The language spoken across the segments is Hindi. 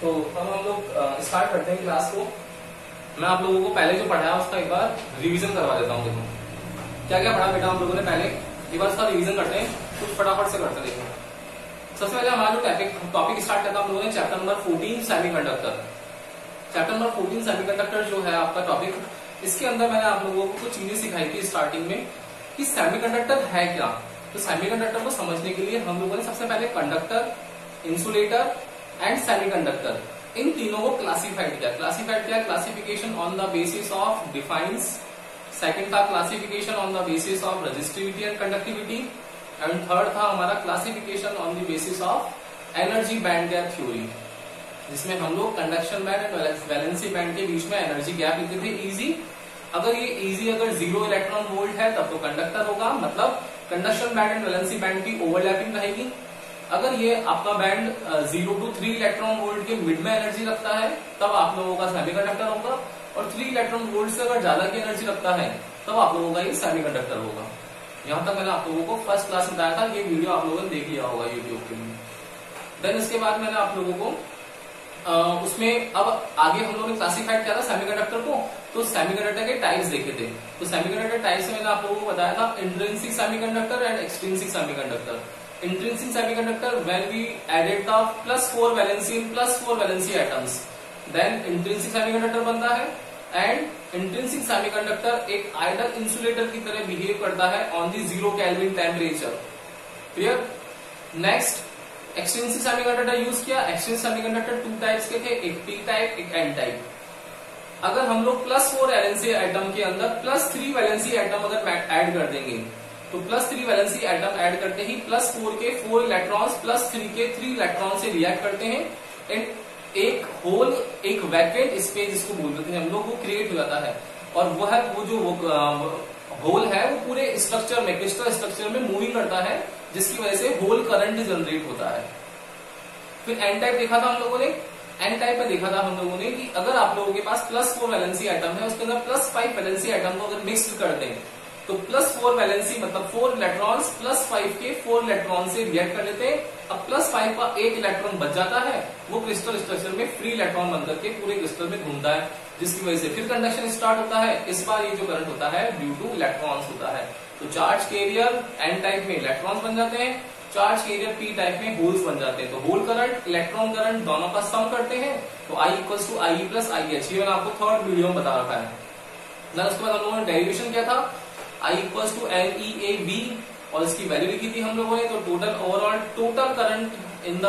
तो अब हम लोग स्टार्ट करते हैं क्लास को। मैं आप लोगों को पहले जो पढ़ाया उसका एक बार रिवीजन करवा देता हूँ। देखो क्या क्या पढ़ा बेटा हम लोगों ने पहले, एक बार उसका रिवीजन करते हैं, कुछ फटाफट से करते हैं। देखो सबसे पहले हमारा जो टॉपिक स्टार्ट करता हम लोगों ने chapter number 14 semiconductor. Chapter number 14 semiconductor जो है आपका टॉपिक, इसके अंदर मैंने आप लोगों को कुछ चीजें सिखाई थी स्टार्टिंग में कि सेमीकंडक्टर है क्या। तो सेमीकंडक्टर को समझने के लिए हम लोगों ने सबसे पहले कंडक्टर, इंसुलेटर एंड सेमीकंडक्टर, इन तीनों को क्लासिफाइड किया। Classification on the basis of defiance. Second था classification on the basis of resistivity and conductivity. And third था हमारा classification on the basis of energy band gap theory, जिसमें हम लोग conduction band and valency band के बीच में एनर्जी गैप लिखते थे इजी। अगर ये इजी अगर 0 इलेक्ट्रॉन वोल्ट है तब तो कंडक्टर होगा, मतलब conduction band and valency band की ओवरलैपिंग रहेगी। अगर ये आपका बैंड 0 to 3 इलेक्ट्रॉन वोल्ट के मिड में एनर्जी रखता है तब आप लोगों का सेमीकंडक्टर होगा, और 3 इलेक्ट्रॉन वोल्ट से अगर ज्यादा की एनर्जी रखता है तब आप लोगों का ये सेमीकंडक्टर होगा। यहां तक मैंने आप लोगों को फर्स्ट क्लास में बताया था, ये वीडियो आप लोगों ने देख लिया होगा यूट्यूब के लिए। देन इसके बाद मैंने आप लोगों को उसमें अब आगे हम लोगों ने क्लासिफाइड किया था सेमीकंडक्टर को, तो सेमीकंडक्टर के टाइप्स देखे थे। तो सेमीकंडक्टर टाइप्स में मैंने आप लोगों को बताया था intrinsic semiconductor and extrinsic semiconductor. Intrinsic semiconductor when we added the +4 valency in +4 valency atoms, then intrinsic semiconductor बनता है। and intrinsic semiconductor एक आइडल इंसुलेटर की तरह बिहेव करता है on the 0 Kelvin temperature। Clear. Next extrinsic semiconductor use किया। एक्सट्रिंसिक सेमीकंडक्टर 2 टाइप्स के थे, एक P टाइप एक N टाइप। अगर हम लोग +4 वैलेंसी एटम के अंदर +3 वैलेंसी एटम अगर ऐड कर देंगे तो +3 वैलेंसी एटम ऐड करते ही +4 के 4 इलेक्ट्रॉन्स +3 के 3 इलेक्ट्रॉन से रिएक्ट करते हैं, एंड एक होल, एक वैकेंट स्पेस जिसको बोल देते हैं हम लोग, वो क्रिएट हो जाता है। और वो जो होल है वो पूरे स्ट्रक्चर में, क्रिस्टल स्ट्रक्चर में मूविंग करता है, जिसकी वजह से होल करंट जनरेट होता है। फिर एन टाइप देखा था हम लोगों ने। एन टाइप में देखा था हम लोगों ने कि अगर आप लोगों के पास +4 वैलेंसी एटम है, उसके अंदर +5 वैलेंसी एटम को अगर मिक्स कर दें तो +4 वैलेंसी मतलब 4 इलेक्ट्रॉन्स +5 के 4 इलेक्ट्रॉन से रिएक्ट कर लेते हैं। अब +5 का एक इलेक्ट्रॉन बच जाता है, वो क्रिस्टल स्ट्रक्चर में फ्री इलेक्ट्रॉन बनकर के पूरे क्रिस्टल में घूमता है, जिसकी वजह से फिर कंडक्शन स्टार्ट होता है। इस बार ये जो करंट होता है ड्यू टू इलेक्ट्रॉन्स होता है। तो चार्ज कैरियर एन टाइप में इलेक्ट्रॉन्स बन जाते हैं, चार्ज कैरियर पी टाइप में होल्स बन जाते हैं। तो होल करंट इलेक्ट्रॉन करंट दोनों का सम करते हैं, तो I = IE + IH। ये मैंने आपको थर्ड वीडियो में बता रखा है। उसके बाद हम लोगों ने डेरिवेशन किया था I = NeAB, और इसकी वैल्यू लिखी थी हम लोगों ने। तो overall total current in the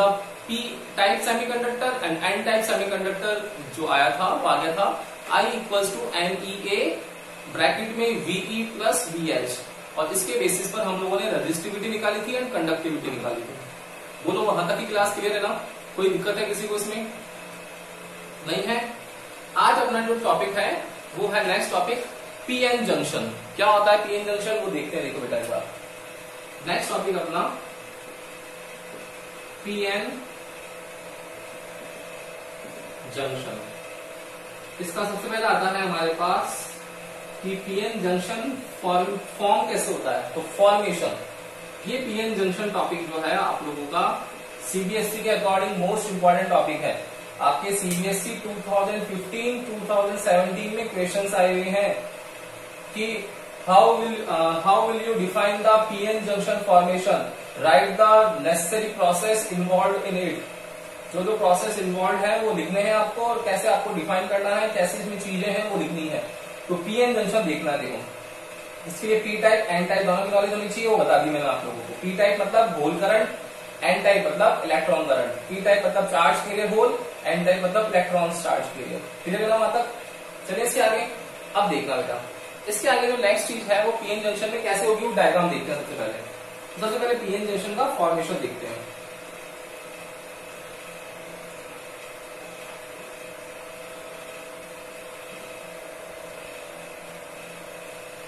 P type semiconductor and N type semiconductor जो आया था वो आ गया था I = NeA ब्रैकेट में VE + VH, और इसके बेसिस पर हम लोगों ने रेजिस्टिविटी निकाली थी एंड कंडक्टिविटी निकाली थी। बोलो वहां तक की क्लास क्लियर है ना? कोई दिक्कत है किसी को इसमें? नहीं है। आज अपना जो टॉपिक है वो है नेक्स्ट टॉपिक पीएन जंक्शन। क्या होता है पीएन जंक्शन, वो देखते हैं। देखो बेटा इस बार नेक्स्ट टॉपिक अपना पीएन जंक्शन। इसका सबसे पहले आता है हमारे पास कि पीएन जंक्शन फॉर्म कैसे होता है। तो फॉर्मेशन, ये पीएन जंक्शन टॉपिक जो है आप लोगों का सीबीएसई के अकॉर्डिंग मोस्ट इंपॉर्टेंट टॉपिक है। आपके सीबीएसई 2015-2017 में क्वेश्चंस आए हुए हैं कि how will you define the PN junction formation, right the necessary process involve in it. जो प्रोसेस इन्वॉल्व है वो लिखने हैं आपको, और कैसे आपको डिफाइन करना है, कैसे इसमें चीजें हैं वो लिखनी है। तो पीएन जंक्शन देखना है। देखो इसके लिए पी टाइप एन टाइप दोनों की नॉलेज होनी चाहिए, वो बता दी मैंने आप लोगों को। पी टाइप मतलब होल करंट, एन टाइप मतलब इलेक्ट्रॉन करंट। पी टाइप मतलब charge carrier hole, N type मतलब इलेक्ट्रॉन चार्ज कैरियर। क्लियर है वहां तक? चलिए इसके आगे अब देखना बेटा। इसके आगे जो नेक्स्ट चीज है वो पीएन जंक्शन में कैसे होगी वो डायग्राम देखते हैं। सबसे पहले पीएन जंक्शन का फॉर्मेशन देखते हैं।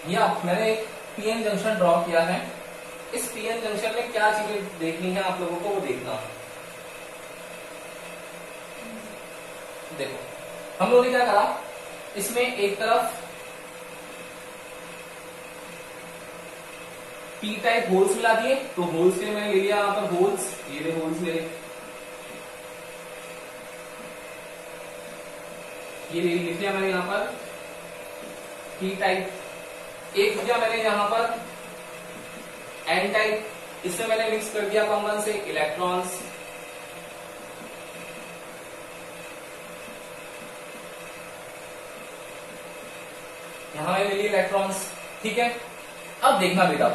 या मैंने एक पीएन जंक्शन ड्रॉ किया है। इस पीएन जंक्शन में क्या चीजें देखनी है आप लोगों को वो देखना। देखो हम लोगों ने क्या करा, इसमें एक तरफ पी टाइप होल्स मिला दिए, तो होल्स के लिए मैंने ले लिया यहां पर होल्स, ये होल्स मेरे, ये लिख लिया मैंने यहां पर पी टाइप। एक लिया मैंने यहां पर एन टाइप, इसमें मैंने मिक्स कर दिया कॉमन से इलेक्ट्रॉन्स, यहां मैंने लिए इलेक्ट्रॉन्स। ठीक है, अब देखना बेटा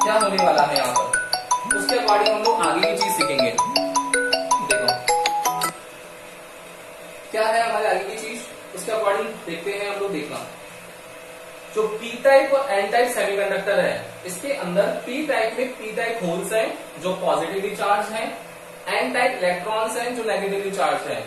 क्या होने वाला है यहां पर, उसके अकॉर्डिंग हम लोग आगे की चीज सीखेंगे। देखो क्या है हमारे आगे की चीज, उसके अकॉर्डिंग देखते हैं हम लोग। देखना जो पी टाइप और एन टाइप सेमीकंडक्टर है, इसके अंदर पी टाइप में पी टाइप होल्स हैं जो पॉजिटिवली चार्ज हैं, एन टाइप इलेक्ट्रॉन्स हैं जो नेगेटिवली चार्ज हैं।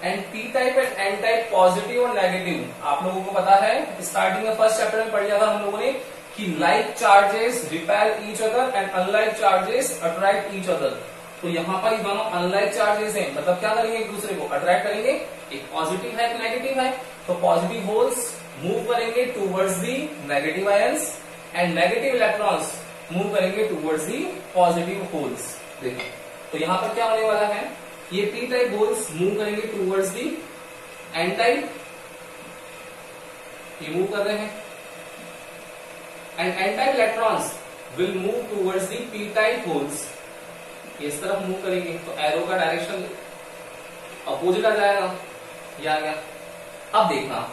And P type and N type positive और नेगेटिव आप लोगों को पता है, स्टार्टिंग में फर्स्ट चैप्टर में पढ़ लिया था हम लोगों ने कि like charges repel each other and unlike charges attract each other. तो यहाँ पर ये दोनों अनलाइक चार्जेस हैं, मतलब क्या करेंगे, एक दूसरे को अट्रैक्ट करेंगे, एक पॉजिटिव है एक नेगेटिव है, तो पॉजिटिव होल्स मूव करेंगे towards the negative ions and negative electrons move करेंगे टूवर्ड्स दी पॉजिटिव होल्स। देखो तो यहाँ पर क्या होने वाला है, ये पी टाइप होल्स मूव करेंगे टूवर्ड्स दी एन टाइप, ये मूव कर रहे हैं, and N type electrons will move towards the P type holes, इस तरफ मूव करेंगे। तो एरो का डायरेक्शन अपोजिट आ जाएगा, ये आ गया। अब देखना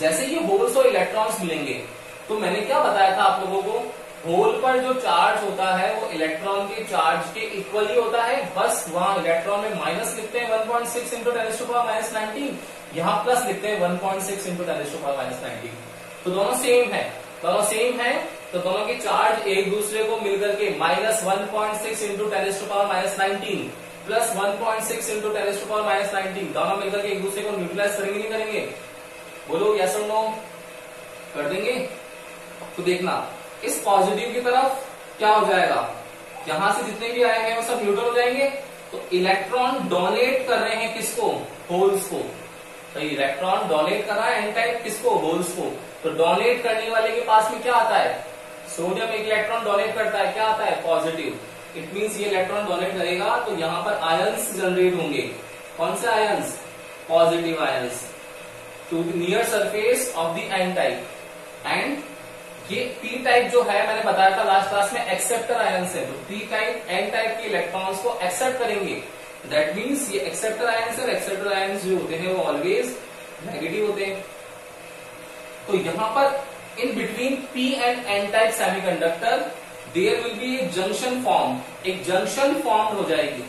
जैसे ये होल्स और इलेक्ट्रॉन्स मिलेंगे, तो मैंने क्या बताया था आप लोगों को, होल पर जो चार्ज होता है वो इलेक्ट्रॉन के चार्ज के इक्वली होता है, बस वहां इलेक्ट्रॉन में माइनस लिखते हैं 1.6 इंटू 10⁻⁻⁹, यहाँ प्लस लिखते हैं 1.6 इंटू 10⁻⁻⁹। तो दोनों सेम है, दोनों सेम है, तो दोनों के चार्ज एक दूसरे को मिलकर के -1.6 इंटू 10⁻⁹ प्लस 1.6 इंटू 10⁻⁹ दोनों मिलकर के एक दूसरे को न्यूट्रलाइज करेंगे नहीं करेंगे, बोलो यस और नो, कर देंगे। तो देखना इस पॉजिटिव की तरफ क्या हो जाएगा, यहां से जितने भी आए हैं वो सब न्यूट्रल हो जाएंगे। तो इलेक्ट्रॉन डोनेट कर रहे हैं किसको, होल्स को, तो इलेक्ट्रॉन डोनेट कर रहा है एन टाइप किसको, होल्स को। तो डोनेट करने वाले के पास में क्या आता है, सोडियम एक इलेक्ट्रॉन डोनेट करता है, क्या आता है, पॉजिटिव। इट मींस ये इलेक्ट्रॉन डोनेट करेगा तो यहां पर आयंस जनरेट होंगे, कौन से ions, positive ions to the near surface of the N type. And ये पी टाइप जो है मैंने बताया था लास्ट क्लास में एक्सेप्टर आयंस है, तो पी टाइप एन टाइप के इलेक्ट्रॉन्स को एक्सेप्ट करेंगे। दैट मीन्स ये एक्सेप्टर आयंस है, एक्सेप्टर आयंस जो होते हैं वो ऑलवेज नेगेटिव होते हैं। तो यहां पर in between P and N type semiconductor there will be a junction form, एक जंक्शन फॉर्म हो जाएगी।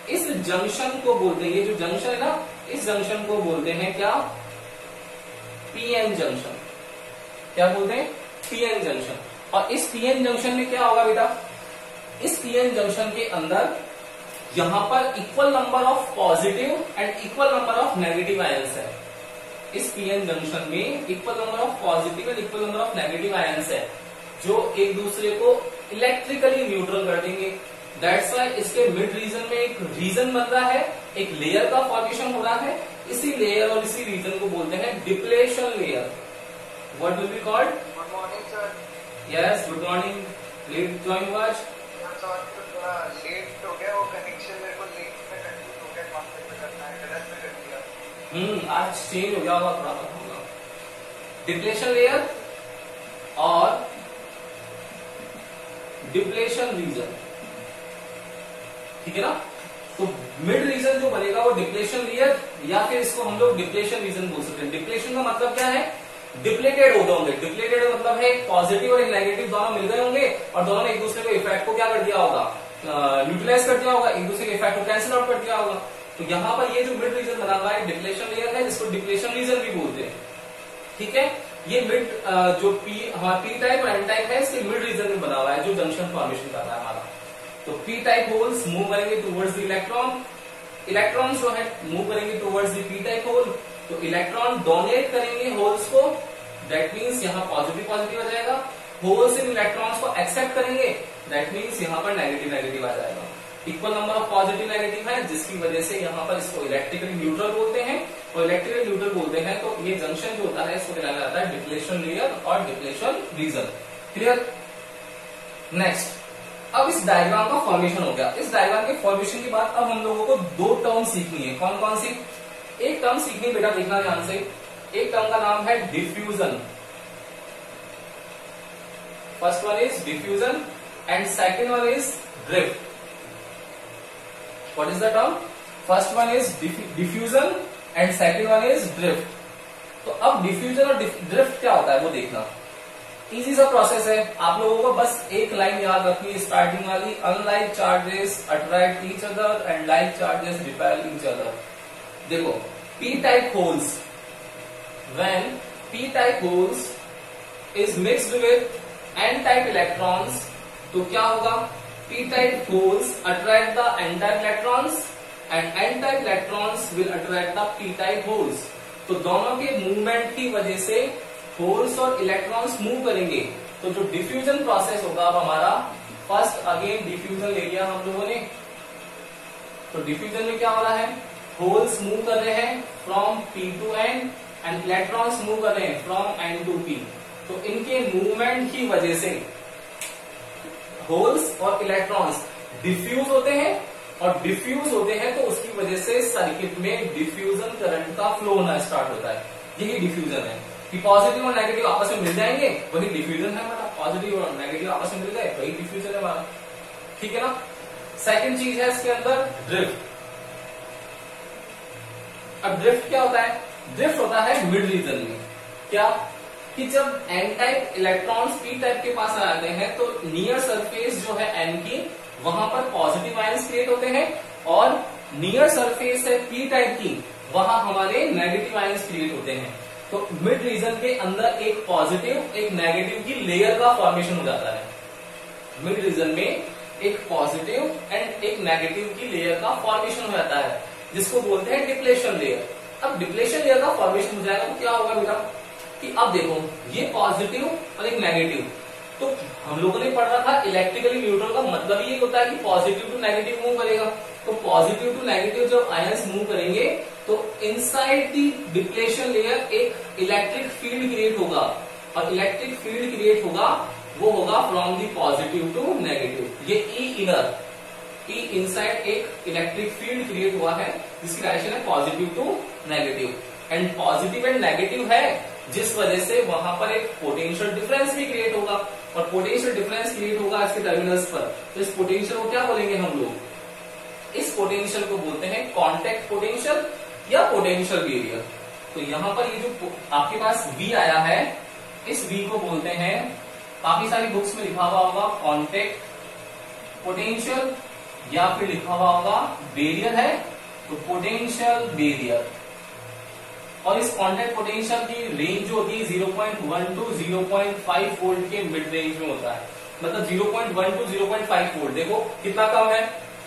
इस जंक्शन को बोलते हैं, ये जो जंक्शन है ना, इस जंक्शन को बोलते हैं क्या, पीएन जंक्शन। क्या बोलते हैं, पीएन जंक्शन। और इस पीएन जंक्शन में क्या होगा बेटा, इस पीएन जंक्शन के अंदर यहां पर equal number of positive and equal number of negative ions है। इस पीएन जंक्शन में equal number of positive and equal number of negative ions है, जो एक दूसरे को इलेक्ट्रिकली न्यूट्रल कर देंगे। दैट्स वाई इसके मिड रीजन में एक रीजन बन रहा है, एक लेयर का फॉर्मेशन हो रहा है। इसी लेयर और इसी रीजन को बोलते हैं depletion layer. What will be called, good morning sir. Yes good morning, late join आज। थोड़ा लेट हो गया, वो कनेक्शन मेरे को लेट में कंफ्यूज हो गया, कॉन्सेप्ट में करना है, गलत में कर दिया। आज चेंज हो गया होगा थोड़ा सा। डिप्लेशन लेयर और डिप्लेशन रीजन, ठीक है ना। तो मिड रीजन जो बनेगा वो डिप्लेशन लेयर, या फिर इसको हम लोग डिप्लेशन रीजन बोल सकते हैं। डिप्लेशन का मतलब क्या है, डिप्लेटेड हो गए होंगे। डिप्लेटेड मतलब है पॉजिटिव और नेगेटिव दोनों मिल गए होंगे और दोनों ने एक दूसरे को इफेक्ट को क्या कर दिया होगा, न्यूट्रलाइज कर दिया होगा, एक दूसरे के इफेक्ट को कैंसिल आउट कर दिया होगा। तो यहाँ पर ये जो मिड रीजन बना हुआ है डिप्लेशन लेयर है, जिसको डिप्लेशन रीजन भी बोलते हैं, ठीक है। ये मिड जो पी टाइप और एन टाइप है, इसके मिड रीजन में बना हुआ है जो जंक्शन फॉर्मेशन कर रहा है हमारा। तो पी टाइप होल्स मूव करेंगे टूवर्ड्स द इलेक्ट्रॉन, इलेक्ट्रॉन जो है मूव करेंगे towards the P type hole. तो इलेक्ट्रॉन डोनेट करेंगे होल्स को, दैट मीन्स यहाँ पॉजिटिव पॉजिटिव आ जाएगा। होल्स इन इलेक्ट्रॉन्स को एक्सेप्ट करेंगे, दैट मीन्स यहाँ पर नेगेटिव नेगेटिव आ जाएगा। Equal number of positive negative है, जिसकी वजह से यहाँ पर इसको इलेक्ट्रिकली न्यूट्रल बोलते हैं। और इलेक्ट्रिकली न्यूट्रल बोलते हैं तो ये जंक्शन जो होता है इसको कहलाया जाता है डिप्लेशन लेयर और डिप्लेशन रीजन। क्लियर। नेक्स्ट, अब इस डायग्राम का फॉर्मेशन हो गया। इस डायग्राम के फॉर्मेशन के बाद अब हम लोगों को दो टर्म सीखनी है। कौन कौन सी? एक टर्म सीखनी बेटा, देखना ध्यान से। एक टर्म का नाम है diffusion. First one is diffusion and second one is drift. What is the term? First one is diffusion and second one is drift. तो अब डिफ्यूजन और ड्रिफ्ट क्या होता है वो देखना। इजी सा प्रोसेस है, आप लोगों को बस एक लाइन याद रखनी है स्टार्टिंग वाली, unlike charges attract each other and like charges repel each other. देखो, P type holes, when P type holes is mixed with N type electrons, तो क्या होगा? P type holes attract the N type electrons and N type electrons will attract the P type holes. तो दोनों के मूवमेंट की वजह से होल्स और इलेक्ट्रॉन्स मूव करेंगे। तो जो डिफ्यूजन प्रोसेस होगा अब हमारा, फर्स्ट अगेन डिफ्यूजन ले लिया हम लोगों ने। तो डिफ्यूजन में क्या हो रहा है? होल्स मूव कर रहे हैं from P to N and electrons move कर रहे हैं फ्रॉम एन टू पी। तो इनके मूवमेंट की वजह से होल्स और इलेक्ट्रॉन्स डिफ्यूज होते हैं, और डिफ्यूज होते हैं तो उसकी वजह से सर्किट में डिफ्यूजन करंट का फ्लो होना स्टार्ट होता है। यही डिफ्यूजन है कि पॉजिटिव और नेगेटिव आपस में मिल जाएंगे, वही डिफ्यूजन है हमारा। पॉजिटिव और नेगेटिव आपस में मिल गए, वही डिफ्यूजन है हमारा। ठीक है ना? सेकंड चीज है इसके अंदर ड्रिफ्ट। अब ड्रिफ्ट क्या होता है? ड्रिफ्ट होता है मिड रीजन में। क्या? कि जब N type electrons P type के पास आ जाते हैं तो नियर सरफेस जो है एन की, वहां पर पॉजिटिव आयंस क्रिएट होते हैं, और नियर सरफेस है पी टाइप की, वहां हमारे नेगेटिव आयंस क्रिएट होते हैं। तो मिड रीजन के अंदर एक पॉजिटिव एक नेगेटिव की लेयर का फॉर्मेशन हो जाता है। मिड रीजन में एक पॉजिटिव एंड एक नेगेटिव की लेयर का फॉर्मेशन हो जाता है, जिसको बोलते हैं डिप्लेशन लेयर। अब डिप्लेशन लेयर का फॉर्मेशन हो जाएगा तो क्या होगा बेटा? कि अब देखो, ये पॉजिटिव और एक नेगेटिव, तो हम लोगों ने पढ़ा था इलेक्ट्रिकली न्यूट्रल का मतलब ये होता है कि पॉजिटिव टू नेगेटिव मूव करेगा। तो पॉजिटिव टू नेगेटिव जब आयंस मूव करेंगे तो इनसाइड दी डिप्लेशन लेयर एक इलेक्ट्रिक फील्ड क्रिएट होगा, और इलेक्ट्रिक फील्ड क्रिएट होगा वो होगा from the positive to negative. ये ई इनर, ई इनसाइड एक इलेक्ट्रिक फील्ड क्रिएट हुआ है जिसकी डायरेक्शन है positive to negative. And positive and negative है जिस वजह से वहां पर एक पोटेंशियल डिफरेंस भी क्रिएट होगा, और पोटेंशियल डिफरेंस क्रिएट होगा इसके टर्मिनल्स पर। तो इस पोटेंशियल को क्या बोलेंगे हम लोग? इस पोटेंशियल को बोलते हैं कांटेक्ट पोटेंशियल या पोटेंशियल बैरियर। तो यहां पर ये जो आपके पास V आया है, इस V को बोलते हैं, काफी सारी बुक्स में लिखा हुआ होगा कांटेक्ट पोटेंशियल, या फिर लिखा हुआ होगा बैरियर है तो पोटेंशियल बैरियर। और इस कांटेक्ट पोटेंशियल की रेंज जो होती है 0.1 टू 0.5 वोल्ट के मिड रेंज में होता है। मतलब 0.1 टू 0.5 वोल्ट, देखो कितना कम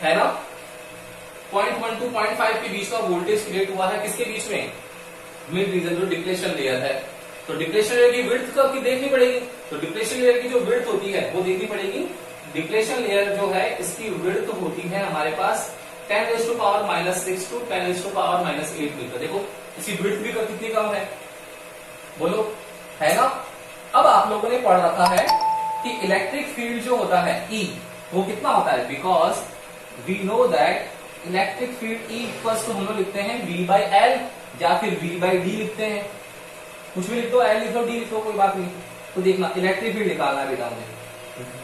है ना? 0.1 टू 0.5 के बीच का वोल्टेज क्रिएट हुआ है किसके बीच में? मिड रीजन जो डिप्लेशन लेयर है। तो डिप्लेशन लेयर की विड्थ की देखनी पड़ेगी। तो डिप्लेशन लेयर की जो विड्थ होती है वो देखनी पड़ेगी। डिप्लेशन लेयर जो है इसकी विड्थ होती है हमारे पास 10⁻⁻⁶ टू 10⁻⁻⁸ मीटर। देखो इसकी विड्थ भी कितनी कम है, बोलो, है ना? अब आप लोगों ने पढ़ रखा है कि इलेक्ट्रिक फील्ड जो होता है E, वो कितना होता है? Because we know that electric field E equals to हम लोग लिखते हैं V/L या फिर V/D लिखते हैं। कुछ भी लिख दो, L लिख दो, D लिख दो, कोई बात नहीं। तो देखना, इलेक्ट्रिक फील्ड निकालना है बेटा मुझे।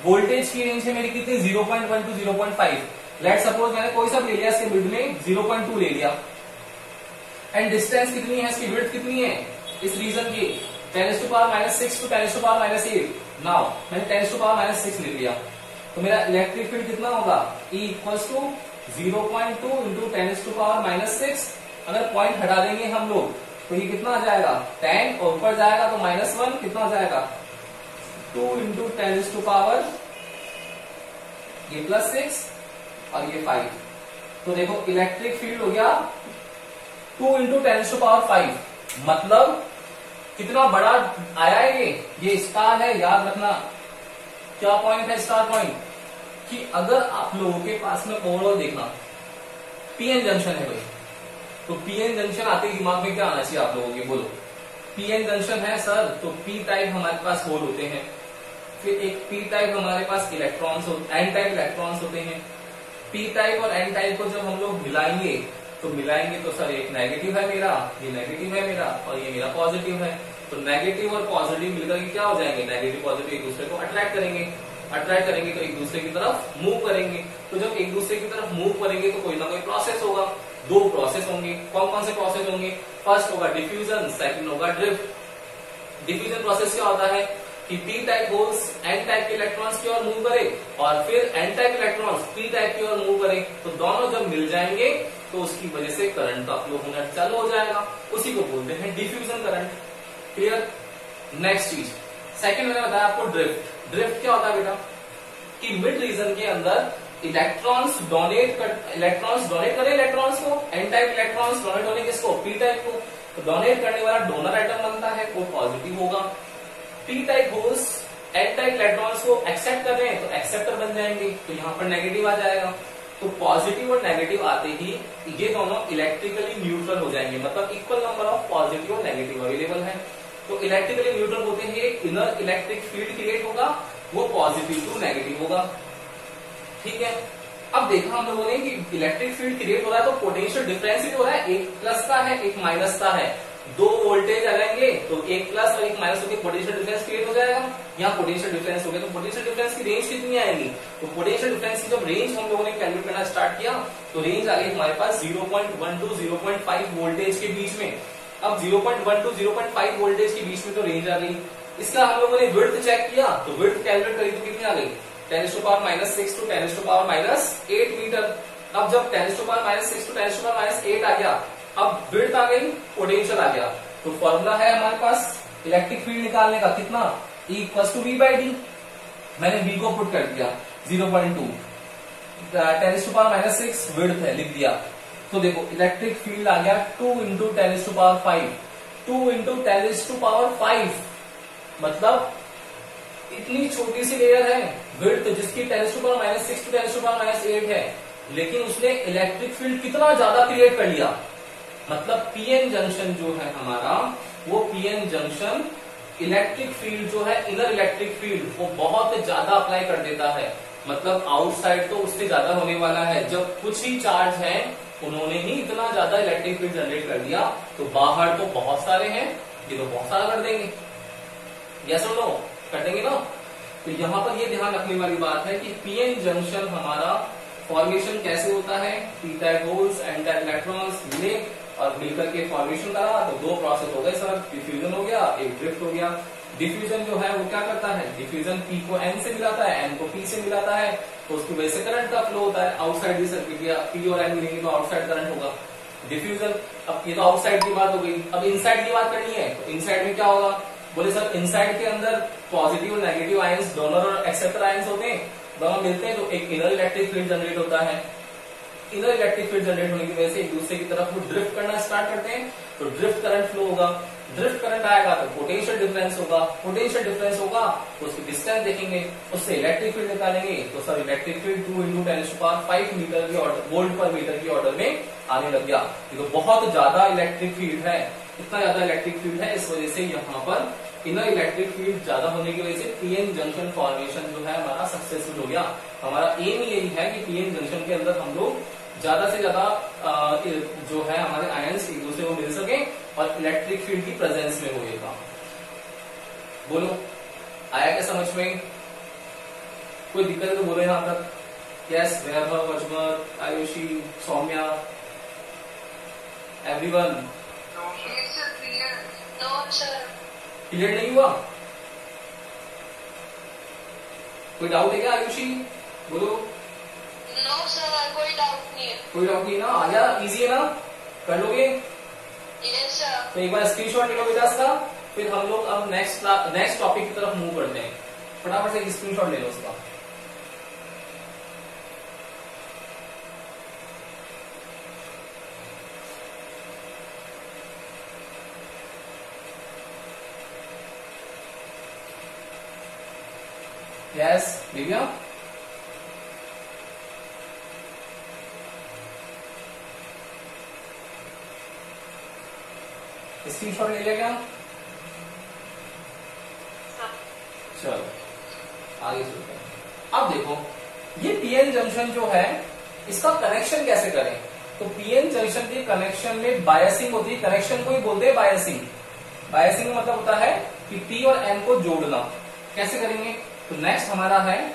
वोल्टेज की रेंज है मेरी कितनी? 0.1 टू 0.5। लेट सपोज मैंने कोई सा ले लिया, इसके मिड में 0.2 ले लिया। एंड डिस्टेंस कितनी है, इसकी विड्थ कितनी है इस रीजन की? 10⁻⁻⁶ टू 10⁻⁻⁸। नाउ मैंने 10⁻⁶ लिख लिया, तो मेरा इलेक्ट्रिक फील्ड कितना होगा? E equals to 0.2 into 10⁻⁻⁶। अगर पॉइंट हटा देंगे हम लोग तो ये कितना आ जाएगा? 10, और ऊपर जाएगा तो -1, कितना आ जाएगा? 2 इंटू 10⁻, ये +6 और ये 5। तो देखो इलेक्ट्रिक फील्ड हो गया 2 इंटू 10⁻⁵। मतलब कितना बड़ा आया है ये स्टार है, याद रखना। क्या पॉइंट है? Star point. कि अगर आप लोगों के पास में ओवरऑल देखना, पीएन जंक्शन है भाई, तो पीएन जंक्शन आते ही दिमाग में क्या आना चाहिए आप लोगों के? बोलो, पीएन जंक्शन है सर, तो पी टाइप हमारे पास होल होते हैं। फिर एक पी टाइप हमारे पास इलेक्ट्रॉन्स एन टाइप इलेक्ट्रॉन्स होते हैं। पी टाइप और एन टाइप को जब हम लोग मिलाएंगे तो सर एक नेगेटिव है मेरा, ये नेगेटिव है मेरा और ये मेरा पॉजिटिव है। तो नेगेटिव और पॉजिटिव मिलकर के क्या हो जाएंगे, नेगेटिव पॉजिटिव एक दूसरे को अट्रैक्ट करेंगे तो एक दूसरे की तरफ मूव करेंगे। तो जब एक दूसरे की तरफ मूव करेंगे तो कोई ना कोई प्रोसेस होगा। दो प्रोसेस होंगे। कौन कौन से प्रोसेस होंगे? फर्स्ट होगा डिफ्यूजन, सेकंड होगा ड्रिफ्ट। डिफ्यूजन प्रोसेस क्या होता है कि P type holes N type के इलेक्ट्रॉन्स की ओर मूव करे और फिर N type electrons P type की ओर मूव करे। तो दोनों जब मिल जाएंगे तो उसकी वजह से करंट का फ्लो होना चालू हो जाएगा। उसी को बोलते हैं डिफ्यूजन करंट। क्लियर? नेक्स्ट चीज, सेकंड मैंने बताया आपको ड्रिफ्ट। ड्रिफ्ट क्या होता है बेटा कि मिड रीजन के अंदर इलेक्ट्रॉन्स डोनेट करें इलेक्ट्रॉन्स को, एन टाइप इलेक्ट्रॉन्स डोनेट होने किसको, पी टाइप को। तो डोनेट करने वाला डोनर एटम बनता है, वो पॉजिटिव होगा। P type holes N type electrons को एक्सेप्ट कर रहे हैं तो एक्सेप्टर बन जाएंगे, तो यहां पर नेगेटिव आ जाएगा। तो पॉजिटिव और नेगेटिव आते ही ये दोनों इलेक्ट्रिकली न्यूट्रल हो जाएंगे, मतलब इक्वल नंबर ऑफ पॉजिटिव और नेगेटिव अवेलेबल है। तो इलेक्ट्रिकली न्यूट्रल होते हैं, एक इनर इलेक्ट्रिक फील्ड क्रिएट होगा, वो पॉजिटिव टू नेगेटिव होगा। ठीक है, अब देखा हम लोगों ने कि इलेक्ट्रिक फील्ड क्रिएट हो रहा है तो पोटेंशियल डिफरेंस ही हो रहा है, एक प्लस का है एक माइनस का है। दो वोल्टेज आएंगे तो एक प्लस और एक माइनस होकर पोटेंशियल डिफरेंस क्रिएट हो जाएगा। यहाँ पोटेंशियल डिफरेंस हो गया तो पोटेंशियल डिफरेंस की रेंज कितनी आएगी, तो पोटेंशियल डिफरेंस की जब रेंज हम लोगों ने कैलकुलेट करना स्टार्ट किया तो रेंज आ गई हमारे पास 0.1 to 0.5 वोल्टेज के बीच में। अब 0.1 to 0.5 वोल्टेज के बीच में तो रेंज आ गई। इसका हम लोगों ने विड्थ चेक किया तो विड्थ कैलकुलेट करी तो कितनी आ गई, 10⁻⁻6 to 10⁻⁻8 मीटर। अब जब 10⁻⁻6 to 10⁻⁻8 आ गया, अब विड्थ आ गई, पोटेंशियल आ गया। तो फॉर्मूला है हमारे पास इलेक्ट्रिक फील्ड निकालने का कितना, E = V/d। मैंने V को पुट कर दिया 0.2, 10⁻⁻6 विड्थ है, लिख दिया। तो देखो इलेक्ट्रिक फील्ड आ गया 2 × 10⁵, 2 × 10⁵, मतलब इतनी छोटी सी लेयर है विड्थ जिसकी 10⁻⁻6 to 10⁻⁸ है, लेकिन उसने इलेक्ट्रिक फील्ड कितना ज्यादा क्रिएट कर लिया। मतलब पीएन जंक्शन जो है हमारा, वो पीएन जंक्शन इलेक्ट्रिक फील्ड जो है, इनर इलेक्ट्रिक फील्ड, वो बहुत ज्यादा अप्लाई कर देता है। मतलब आउटसाइड तो उससे ज्यादा होने वाला है, जब कुछ ही चार्ज है उन्होंने ही इतना ज्यादा इलेक्ट्रिक फील्ड जनरेट कर दिया, तो बाहर तो बहुत सारे हैं, ये तो बहुत सारा कर देंगे। यस और नो, कर देंगे ना। तो यहाँ पर ये ध्यान रखने वाली बात है कि पीएन जंक्शन हमारा फॉर्मेशन कैसे होता है, P type holes N type electrons मिले और मिलकर के फॉर्मेशन करा, तो दो प्रोसेस हो गए सर, डिफ्यूजन हो गया, एक ड्रिफ्ट हो गया। डिफ्यूजन जो है वो क्या करता है, डिफ्यूजन पी को एन से मिलाता है, एन को पी से मिलाता है, तो उसकी वजह से करंट का फ्लो होता है आउटसाइड दी सर्किट, या पी और एन मिलेंगे तो आउटसाइड करंट होगा। डिफ्यूजन, अब ये तो आउटसाइड की बात हो गई, अब इनसाइड की बात करनी है। तो इनसाइड में क्या होगा, बोले सर इनसाइड के अंदर पॉजिटिव और नेगेटिव आयंस, डोनर और एक्सेप्टर आयंस होते हैं, दोनों मिलते हैं तो एक इनर इलेक्ट्रिक फील्ड जनरेट होता है। इनर इलेक्ट्रिक फील्ड जनरेट होने की वजह से एक दूसरे की तरफ वो ड्रिफ्ट करना स्टार्ट करते हैं, तो ड्रिफ्ट करंट फ्लो होगा। ड्रिफ्ट करंट आएगा तो पोटेंशियल डिफरेंस होगा, पोटेंशियल डिफरेंस होगा तो उसकी डिस्टेंस देखेंगे, उससे इलेक्ट्रिक फील्ड निकालेंगे। तो सर इलेक्ट्रिक फील्ड 2 × 10⁵ मीटर के ऑर्डर, वोल्ट पर मीटर की ऑर्डर में आने लग गया। ये तो बहुत ज्यादा इलेक्ट्रिक फील्ड है, इतना ज्यादा इलेक्ट्रिक फील्ड है, इस वजह से यहाँ पर इनर इलेक्ट्रिक फील्ड ज्यादा होने की वजह से पीएन जंक्शन फॉर्मेशन जो है हमारा सक्सेसफुल हो गया। हमारा एम यही है कि पीएन जंक्शन के अंदर हम लोग ज्यादा से ज्यादा जो है हमारे आयंस एक दूसरे को मिल सके और इलेक्ट्रिक फील्ड की प्रेजेंस में हो ये काम। बोलो आया क्या समझ में, कोई दिक्कत है तो बोलो यहाँ तक। यस, वैभव, अजमत, आयुषी, सौम्या, एवरीवन। क्लियर नहीं हुआ, कोई डाउट है क्या आयुषी, बोलो। नो सर, कोई डाउट नहीं है। कोई डाउट नहीं ना, आ जा, इजी है ना, कर लोगे। Yes sir. तो एक बार स्क्रीनशॉट ले लो बेटा इसका, फिर हम लोग अब नेक्स्ट टॉपिक की तरफ मूव करते हैं। फटाफट से एक स्क्रीनशॉट ले लो उसका। यस दिव्या, स्क्रीनशॉट ले लिया क्या? चलो आगे चलते हैं। अब देखो ये पीएन जंक्शन जो है इसका कनेक्शन कैसे करें। तो पीएन जंक्शन के कनेक्शन में बायसिंग होती है, कनेक्शन को ही बोलते हैं बायसिंग। बायसिंग मतलब होता है कि पी और एन को जोड़ना। कैसे करेंगे, तो नेक्स्ट हमारा है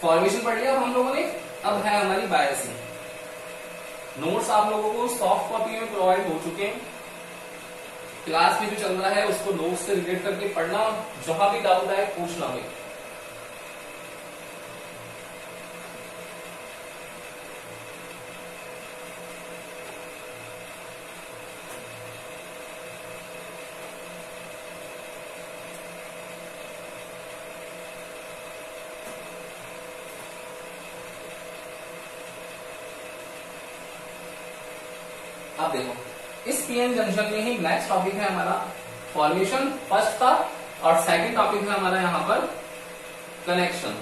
फॉर्मेशन पढ़ लिया हम लोगों ने, अब है हमारी बायसिंग। नोट्स आप लोगों को सॉफ्ट कॉपी में प्रोवाइड हो चुके हैं, क्लास में जो चल रहा है उसको नोट्स से रिलेट करके पढ़ना, जहां भी डाउट आए पूछना है। अब देखो इस पीएन जंक्शन में ही नेक्स्ट टॉपिक है हमारा फॉर्मेशन फर्स्ट था, और सेकंड टॉपिक है हमारा यहां पर कनेक्शन।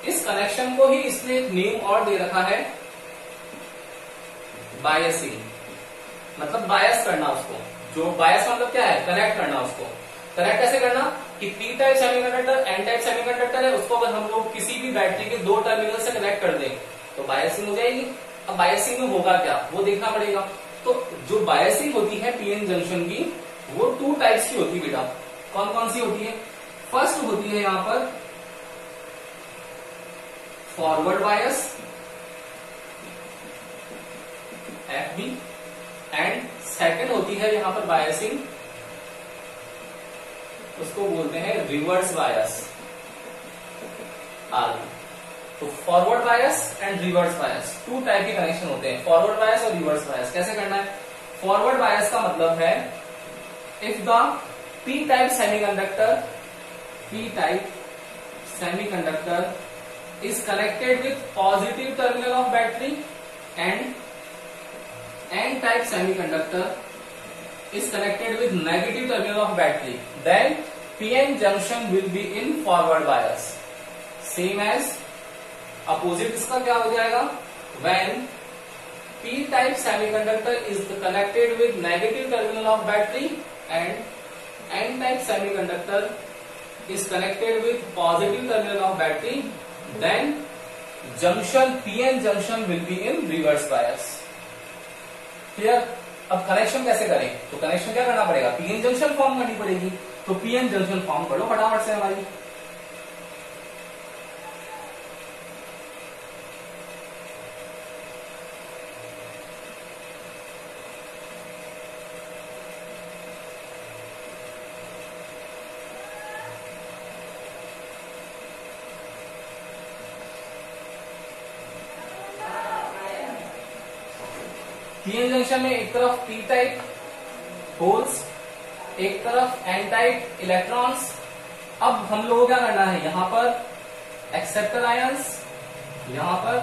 इस कनेक्शन को ही इसने नेम और दे रखा है बायसिंग, मतलब बायस करना उसको। जो बायस मतलब क्या है, कनेक्ट करना उसको। कनेक्ट कैसे करना कि P type semiconductor N type semiconductor है, उसको अगर हम लोग किसी भी बैटरी के दो टर्मिनल से कनेक्ट कर दें तो बायसिंग हो जाएगी। अब बायसिंग में होगा क्या वो देखना पड़ेगा। तो जो बायसिंग होती है पीएन जंक्शन की वो टू टाइप्स की होती है बेटा। कौन कौन सी होती है, फर्स्ट होती है यहां पर forward bias FB, and second होती है यहां पर बायसिंग, उसको बोलते हैं रिवर्स बायस आरबी। तो forward bias and reverse bias two type के कनेक्शन होते हैं, फॉरवर्ड बायस और रिवर्स बायस। कैसे करना है, फॉरवर्ड बायस का मतलब है if the P type semiconductor is connected with positive terminal of battery and n-type semiconductor is connected with negative terminal of battery, then PN junction will be in forward bias. Same as opposite इसका क्या हो जाएगा, when p-type semiconductor is connected with negative terminal of battery and n-type semiconductor is connected with positive terminal of battery, then junction PN junction will be in reverse bias. Clear. अब कनेक्शन कैसे करें, तो कनेक्शन क्या करना पड़ेगा, पीएन जंक्शन फॉर्म करनी पड़ेगी। तो पीएन जंक्शन फॉर्म करो फटाफट से हमारी। पीएन जंक्शन में एक तरफ पी टाइप होल्स, एक तरफ एन टाइप इलेक्ट्रॉन्स। अब हम लोगों को क्या करना है, यहां पर एक्सेप्टर आयंस, यहां पर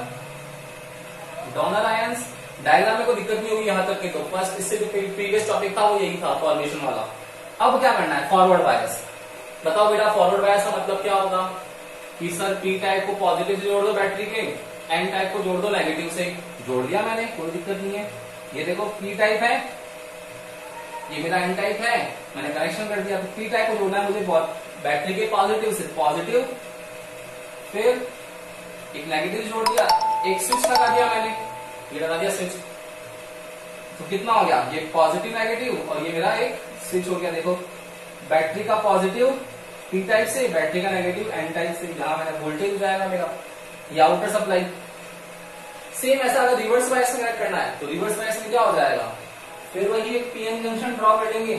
डोनर आयंस। डायग्राम में कोई दिक्कत नहीं होगी यहां तक के, तो फर्स्ट इससे जो प्रीवियस टॉपिक था वो यही था फॉर्मेशन वाला। अब क्या करना है, फॉरवर्ड बायस। बताओ बेटा फॉरवर्ड बायस का मतलब क्या होगा कि सर पी टाइप को पॉजिटिव से जोड़ दो बैटरी के, एन टाइप को जोड़ दो नेगेटिव से। जोड़ दिया मैंने, कोई दिक्कत नहीं है। ये देखो पी टाइप है, ये मेरा एन टाइप है, मैंने कनेक्शन कर दिया। तो पी टाइप को जोड़ना है मुझे बैटरी के पॉजिटिव से, पॉजिटिव, फिर एक नेगेटिव जोड़ दिया, एक स्विच लगा दिया मैंने, ये लगा दिया स्विच। तो कितना हो गया, ये पॉजिटिव नेगेटिव और ये मेरा एक स्विच हो गया। देखो बैटरी का पॉजिटिव पी टाइप से, बैटरी का नेगेटिव एन टाइप से, जहां मैंने वोल्टेज जाएगा मेरा, ये आउटर सप्लाई। सेम ऐसा अगर रिवर्स बायस से कनेक्ट करना है तो रिवर्स बायस में क्या हो जाएगा, फिर वही एक पीएन जंक्शन ड्रॉ कर लेंगे।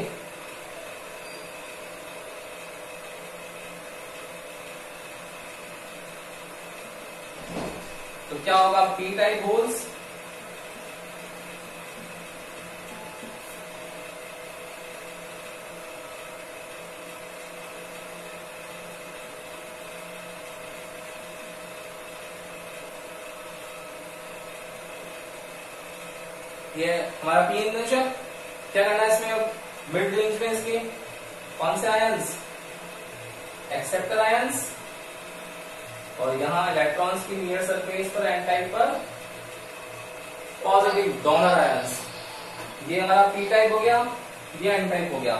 तो क्या होगा, पी टाइप होल्स, ये हमारा पीएन जंक्शन। क्या करना है इसमें, अब मिड रेंज में इसके कौन से आयंस, एक्सेप्टर आयंस, और यहां इलेक्ट्रॉन्स की नियर सरफेस पर एन टाइप पर पॉजिटिव डोनर आयंस। ये हमारा पी टाइप हो गया, ये एन टाइप हो गया।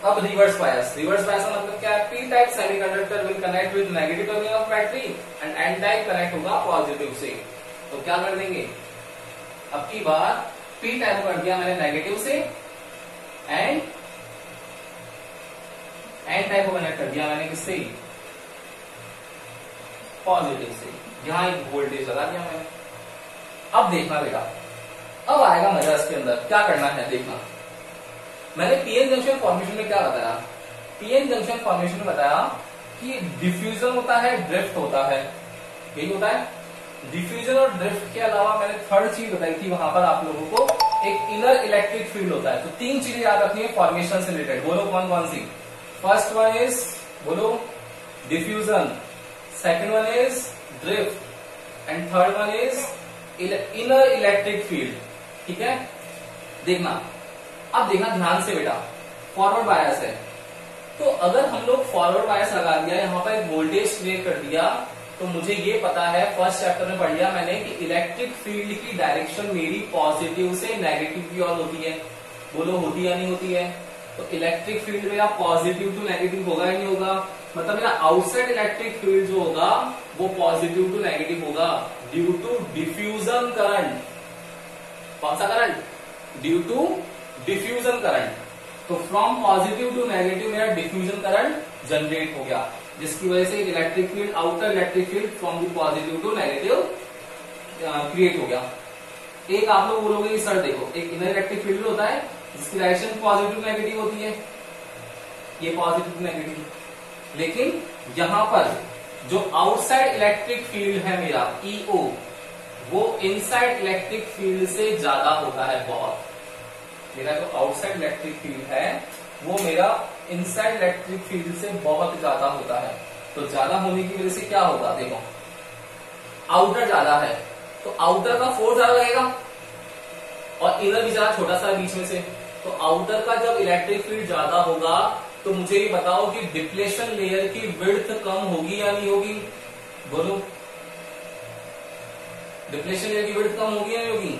अब रिवर्स बायस का मतलब क्या है? P type semiconductor will connect with negative terminal of battery and N type connect होगा पॉजिटिव से। तो क्या कर देंगे, अब की बार पी टाइप कर दिया मैंने नेगेटिव से एंड एन टाइप को कनेक्ट कर दिया मैंने किससे? पॉजिटिव से। यहां एक वोल्टेज लगा दिया मैंने। अब देखना बेटा, अब आएगा मजा इसके अंदर। क्या करना है देखना, मैंने पीएन जंक्शन फॉर्मेशन में क्या बताया? पीएन जंक्शन फॉर्मेशन में बताया कि डिफ्यूजन होता है, ड्रिफ्ट होता है, यही होता है। डिफ्यूजन और ड्रिफ्ट के अलावा मैंने थर्ड चीज बताई थी, वहां पर आप लोगों को एक इनर इलेक्ट्रिक फील्ड होता है। तो तीन चीजें याद रखनी है फॉर्मेशन से रिलेटेड। बोलो कौन कौन सी? फर्स्ट वन इज बोलो diffusion, second one is drift and third one is inner electric field. ठीक है, देखना, अब देखना ध्यान से बेटा, फॉरवर्ड बायस है तो अगर हम लोग फॉरवर्ड बायस लगा दिया, यहां पर एक वोल्टेज क्रिएट कर दिया, तो मुझे ये पता है, फर्स्ट चैप्टर में पढ़ लिया मैंने कि इलेक्ट्रिक फील्ड की डायरेक्शन मेरी पॉजिटिव से नेगेटिव की ओर होती है। बोलो होती या नहीं होती है? तो इलेक्ट्रिक फील्ड मेरा पॉजिटिव टू नेगेटिव होगा या नहीं होगा? मतलब मेरा आउटसाइड इलेक्ट्रिक फील्ड जो होगा वो पॉजिटिव टू नेगेटिव होगा ड्यू टू डिफ्यूजन करंट। कौन सा current? Due to diffusion current. तो फ्रॉम पॉजिटिव टू नेगेटिव मेरा डिफ्यूजन करंट जनरेट हो गया, जिसकी वजह से electric field, outer electric field from the positive to negative create हो गया। एक आप लोग बोलोगे कि सर देखो, एक इनर इलेक्ट्रिक फील्ड होता है जिसकी डायरेक्शन पॉजिटिव नेगेटिव होती है, ये पॉजिटिव नेगेटिव, लेकिन यहां पर जो आउटसाइड इलेक्ट्रिक फील्ड है मेरा ईओ, वो इनसाइड इलेक्ट्रिक फील्ड से ज्यादा होता है बहुत। मेरा जो आउटसाइड इलेक्ट्रिक फील्ड है वो मेरा इनसाइड इलेक्ट्रिक फील्ड से बहुत ज्यादा होता है। तो ज्यादा होने की वजह से क्या होगा, देखो आउटर ज्यादा है तो आउटर का फोर्स ज्यादा लगेगा और इनर भी ज्यादा छोटा सा बीच में से। तो आउटर का जब इलेक्ट्रिक फील्ड ज्यादा होगा तो मुझे ये बताओ कि डिप्लेशन लेयर की विड्थ कम होगी या नहीं होगी? बोलो, डिप्लेशन लेयर की विड्थ कम होगी या नहीं होगी?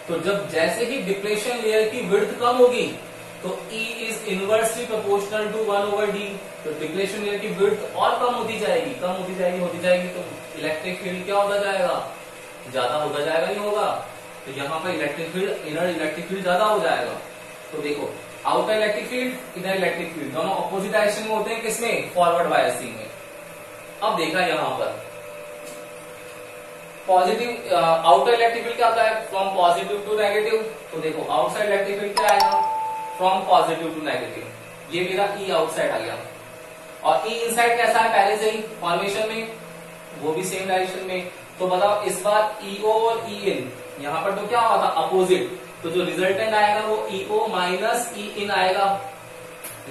तो जब जैसे ही डिप्लेशन लेयर की विड्थ कम होगी तो E is inversely proportional to 1/d। तो डिप्लेशन लेयर की विड्थ और कम होती जाएगी, कम होती जाएगी, तो इलेक्ट्रिक फील्ड क्या होता जाएगा? ज्यादा होता जाएगा, नहीं होगा? तो यहाँ पर electric field, inner electric field ज्यादा हो जाएगा। तो देखो, outer electric field, inner electric field दोनों अपोजिट डायरेक्शन में होते हैं, किसमें? फॉरवर्ड बायसिंग में। अब देखा यहां पर पॉजिटिव, आउटर इलेक्ट्रिक फील्ड क्या होता है? From positive to negative. तो देखो आउटसाइड इलेक्ट्रिक फील्ड क्या आएगा? From positive to negative. ये मेरा ई आउटसाइड आ गया। और ई इनसाइड कैसा है? पहले से ही फॉर्मेशन में, वो भी सेम डायरेक्शन में। तो बताओ इस बार ईओ और ई इन, यहां पर तो क्या हुआ था? अपोजिट। तो जो रिजल्टेंट आएगा वो ईओ माइनस ई इन आएगा,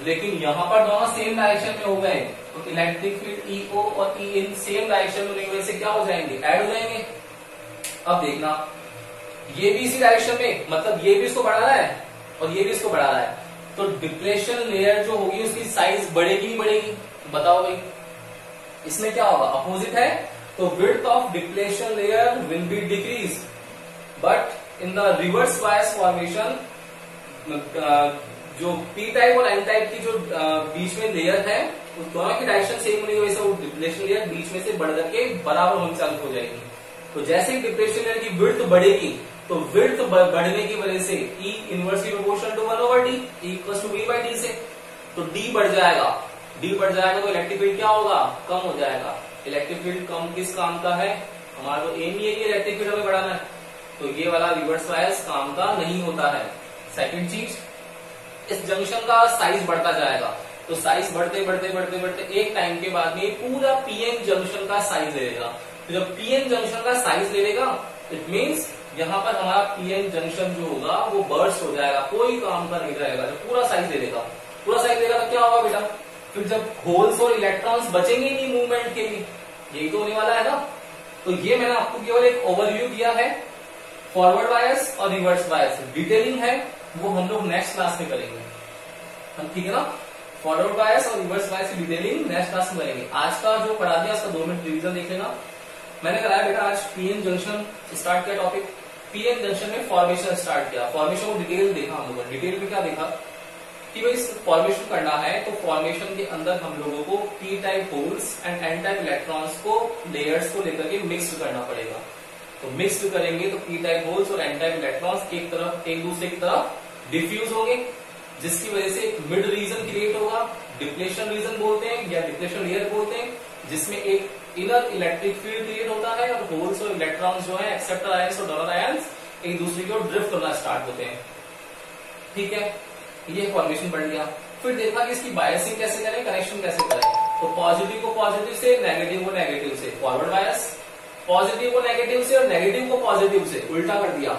लेकिन यहां पर दोनों सेम डायरेक्शन में हो गए। तो इलेक्ट्रिक फील्ड ईओ और ई इन सेम डायरेक्शन में होने की वजह से क्या हो जाएंगे? ऐड हो जाएंगे। अब देखना, ये भी इसी डायरेक्शन में, मतलब ये भी इसको बढ़ा रहा है और ये भी इसको बढ़ा रहा है। तो डिप्लेशन लेयर जो होगी उसकी साइज बढ़ेगी ही बढ़ेगी। बताओ भाई, इसमें क्या होगा? अपोजिट है तो width of depletion layer will be decrease, but in the reverse bias formation जो पी टाइप और एन टाइप की जो बीच में लेयर है उस दोनों की डायरेक्शन सेम होने की वजह से वो डिप्लेशन लेयर बीच में से बढ़ करके बराबर होनी चालू हो जाएगी। तो जैसे ही डिप्लेशन लेयर की विड्थ बढ़ेगी तो विड्थ बढ़ने की वजह से E inversely proportional to 1/d, E equals to V/d से, तो D बढ़ जाएगा। D बढ़ जाएगा तो इलेक्ट्रिक फील्ड क्या होगा? कम हो जाएगा। इलेक्ट्रिक फील्ड कम किस काम का है? हमारा तो एम ही है कि इलेक्ट्रिक फील्ड हमें बढ़ाना है। तो ये वाला रिवर्स बायस काम का नहीं होता है। सेकंड चीज, इस जंक्शन का साइज बढ़ता जाएगा। तो साइज बढ़ते बढ़ते बढ़ते बढ़ते एक टाइम के बाद में पूरा पीएन जंक्शन का साइज ले लेगा। तो जब पीएन जंक्शन का साइज ले लेगा इट मीन्स यहाँ पर हमारा पीएन जंक्शन जो होगा वो बर्स्ट हो जाएगा, कोई काम का नहीं रहेगा। जब पूरा साइज ले लेगा, पूरा साइज लेगा तो क्या होगा बेटा? फिर जब होल्स और इलेक्ट्रॉन्स बचेंगे नहीं मूवमेंट के लिए, यही तो होने वाला है ना। तो ये मैंने आपको केवल एक ओवरव्यू दिया है फॉरवर्ड बायस और रिवर्स बायस। डिटेलिंग है वो हम लोग नेक्स्ट क्लास में करेंगे, ठीक है ना? फॉरवर्ड बायस और रिवर्स बायस की डिटेलिंग नेक्स्ट क्लास में करेंगे। आज का जो पढ़ा दिया उसका 2 मिनट रिविजन देख लेना। मैंने कराया बेटा आज पीएन जंक्शन स्टार्ट किया टॉपिक, पीएन जंक्शन में फॉर्मेशन स्टार्ट किया, फॉर्मेशन को डिटेल देखा हम लोगों ने। डिटेल में क्या देखा कि भाई फॉर्मेशन करना है तो फॉर्मेशन के अंदर हम लोगों को P type holes and N type electrons को लेयर्स को लेकर के मिक्स करना पड़ेगा। तो मिक्स करेंगे तो पी टाइप होल्स और एन टाइप इलेक्ट्रॉन्स एक दूसरे की तरफ डिफ्यूज होंगे, जिसकी वजह से एक मिड रीजन क्रिएट होगा, डिप्लेशन रीजन बोलते हैं या डिप्लेशन लेयर बोलते हैं, जिसमें एक इनर इलेक्ट्रिक फील्ड क्रिएट होता है और होल्स और इलेक्ट्रॉन्स जो है एक्सेप्टर आयंस और डोनर आयंस एक दूसरे की ओर ड्रिफ्ट करना स्टार्ट होते हैं। ठीक है, ये फॉर्मेशन बढ़ गया। फिर देखा कि इसकी बायसिंग कैसे करें, कनेक्शन कैसे करें। तो पॉजिटिव को पॉजिटिव से, नेगेटिव को नेगेटिव से, फॉरवर्ड बायस, पॉजिटिव को नेगेटिव से और नेगेटिव को पॉजिटिव से उल्टा कर दिया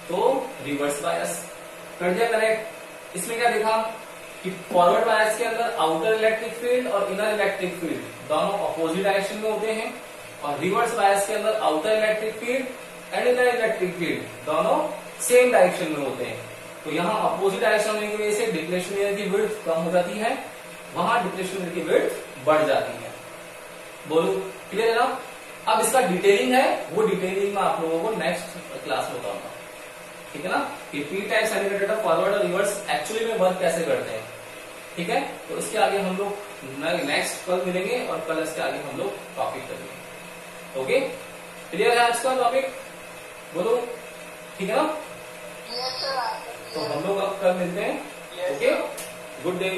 तो रिवर्स बायस कर दिया कनेक्ट। इसमें क्या देखा कि फॉरवर्ड बायस के अंदर आउटर इलेक्ट्रिक फील्ड और इनर इलेक्ट्रिक फील्ड दोनों अपोजिट डायरेक्शन में होते हैं, और रिवर्स बायस के अंदर outer electric field and inner electric field दोनों सेम डायरेक्शन में होते हैं। तो यहाँ अपोजिट डायरेक्शन होने की वजह से डिप्लेशन लेयर की विड्थ कम हो जाती है, वहां डिप्लेशन लेयर की विड्थ बढ़ जाती है। बोलो क्लियर है ना। अब इसका डिटेलिंग है, वो डिटेलिंग में आप लोगों को नेक्स्ट क्लास में बताऊंगा, ठीक है ना, कि पी टाइप सेमीकंडक्टर फॉरवर्ड और रिवर्स एक्चुअली में वर्क कैसे करते हैं। ठीक है, तो इसके आगे हम लोग नेक्स्ट कल मिलेंगे और कल इसके आगे हम लोग टॉपिक करेंगे। ओके, क्लियर है आज का टॉपिक, बोलो ठीक है ना। Yes, sir. तो हम लोग अब कल मिलते हैं। Okay, good day.